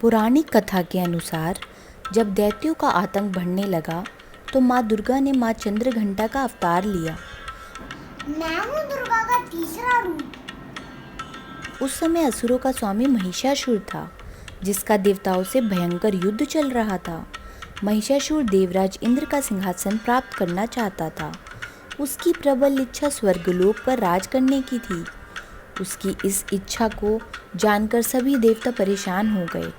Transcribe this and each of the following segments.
पौराणिक कथा के अनुसार जब दैत्यों का आतंक बढ़ने लगा तो माँ दुर्गा ने माँ चंद्रघंटा का अवतार लिया। मैं हूँ दुर्गा का तीसरा रूप। उस समय असुरों का स्वामी महिषासुर था, जिसका देवताओं से भयंकर युद्ध चल रहा था। महिषासुर देवराज इंद्र का सिंहासन प्राप्त करना चाहता था। उसकी प्रबल इच्छा स्वर्गलोक पर राज करने की थी। उसकी इस इच्छा को जानकर सभी देवता परेशान हो गए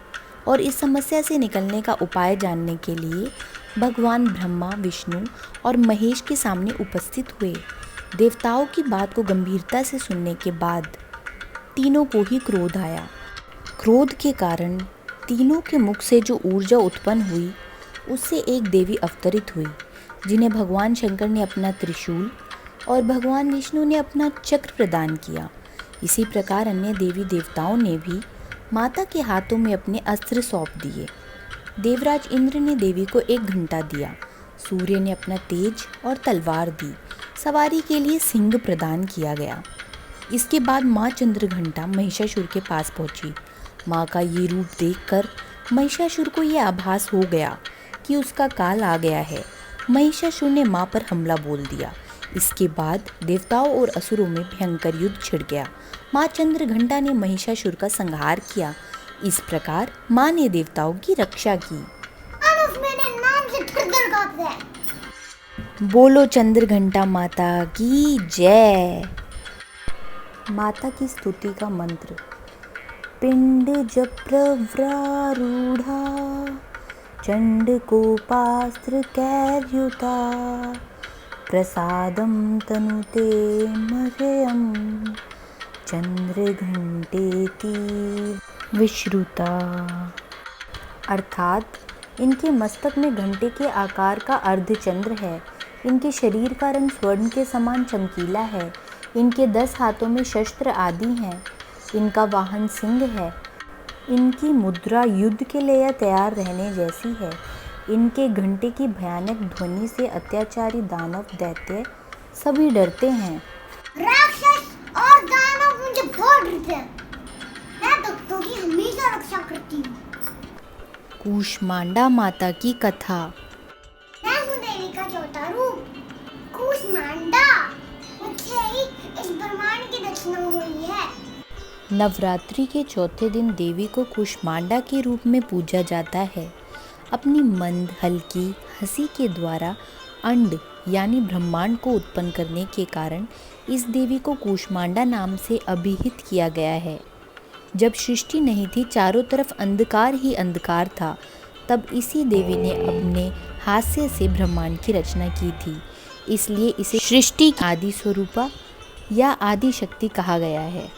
और इस समस्या से निकलने का उपाय जानने के लिए भगवान ब्रह्मा, विष्णु और महेश के सामने उपस्थित हुए। देवताओं की बात को गंभीरता से सुनने के बाद तीनों को ही क्रोध आया। क्रोध के कारण तीनों के मुख से जो ऊर्जा उत्पन्न हुई उससे एक देवी अवतरित हुई, जिन्हें भगवान शंकर ने अपना त्रिशूल और भगवान विष्णु ने अपना चक्र प्रदान किया। इसी प्रकार अन्य देवी देवताओं ने भी माता के हाथों में अपने अस्त्र सौंप दिए। देवराज इंद्र ने देवी को एक घंटा दिया, सूर्य ने अपना तेज और तलवार दी, सवारी के लिए सिंह प्रदान किया गया। इसके बाद माँ चंद्रघंटा महिषासुर के पास पहुंची। माँ का ये रूप देखकर महिषासुर को ये आभास हो गया कि उसका काल आ गया है। महिषासुर ने माँ पर हमला बोल दिया। इसके बाद देवताओं और असुरों में भयंकर युद्ध छिड़ गया। माँ चंद्रघंटा ने महिषासुर का संहार किया। इस प्रकार माँ ने देवताओं की रक्षा की। मेरे नाम से थर-थर कांपता है। बोलो चंद्रघंटा माता की जय। माता की स्तुति का मंत्र। पिंड जप्रवरारूढ़ा चंडकोपास्त्र कैर्युता प्रसादं तनुते मह्यं चंद्रघंटेति विश्रुता। अर्थात इनके मस्तक में घंटे के आकार का अर्धचंद्र है। इनके शरीर का रंग स्वर्ण के समान चमकीला है। इनके 10 हाथों में शस्त्र आदि हैं। इनका वाहन सिंह है। इनकी मुद्रा युद्ध के लिए तैयार रहने जैसी है। इनके घंटे की भयानक ध्वनि से अत्याचारी दानव, दैत्य सभी डरते हैं। राक्षस और दानव मुझे बहुत डरते हैं। मैं भक्तों की हमेशा रक्षा करती हूँ। कूष्मांडा माता की कथा। मैं हूँ देवी का चौथा रूप, कूष्मांडा। मुझे ही इस ब्रह्मांड की रचना हुई है। नवरात्रि के चौथे दिन देवी को कूष्मांडा के रूप में पूजा जाता है। अपनी मंद हल्की हंसी के द्वारा अंड यानी ब्रह्मांड को उत्पन्न करने के कारण इस देवी को कूष्मांडा नाम से अभिहित किया गया है। जब सृष्टि नहीं थी, चारों तरफ अंधकार ही अंधकार था, तब इसी देवी ने अपने हास्य से ब्रह्मांड की रचना की थी। इसलिए इसे सृष्टि की आदि स्वरूपा या आदि शक्ति कहा गया है।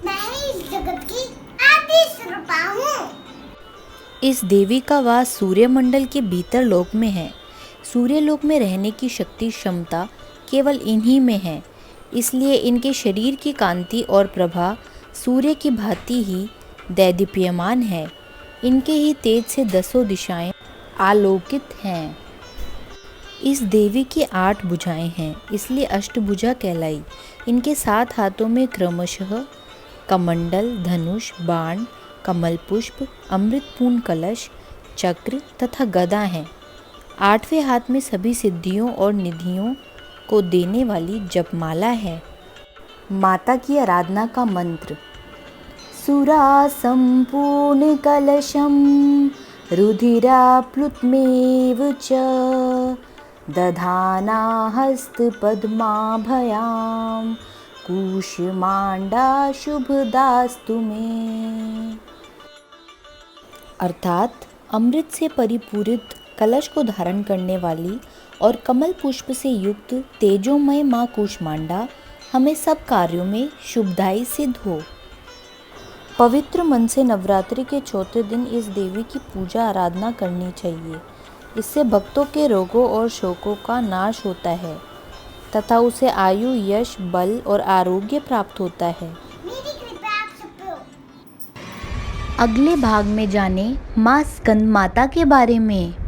मैं ही इस जगत की आदि स्वरूपा हूँ। इस देवी का वास सूर्यमंडल के भीतर लोक में है। सूर्यलोक में रहने की शक्ति क्षमता केवल इन्हीं में है। इसलिए इनके शरीर की कांति और प्रभा सूर्य की भांति ही दैदीप्यमान है। इनके ही तेज से 10 दिशाएं आलोकित हैं। इस देवी की 8 भुजाएं हैं, इसलिए अष्टभुजा कहलाई। इनके 7 हाथों में क्रमशः कमंडल, धनुष, बाण, कमल पुष्प, अमृतपूर्ण कलश, चक्र तथा गदा हैं। 8वें हाथ में सभी सिद्धियों और निधियों को देने वाली जपमाला है। माता की आराधना का मंत्र। सुरा संपूर्ण कलशम रुधिरा प्लुतमेव च दधाना हस्त पद्माभयाम कूष्मांडा शुभदास्तु मे। अर्थात अमृत से परिपूरित कलश को धारण करने वाली और कमल पुष्प से युक्त तेजोमय माँ कूष्मांडा हमें सब कार्यों में शुभदायी सिद्ध हो। पवित्र मन से नवरात्रि के चौथे दिन इस देवी की पूजा आराधना करनी चाहिए। इससे भक्तों के रोगों और शोकों का नाश होता है तथा उसे आयु, यश, बल और आरोग्य प्राप्त होता है। मेरी कृपा आप सब पे हो। अगले भाग में जाने माँ स्कंद माता के बारे में।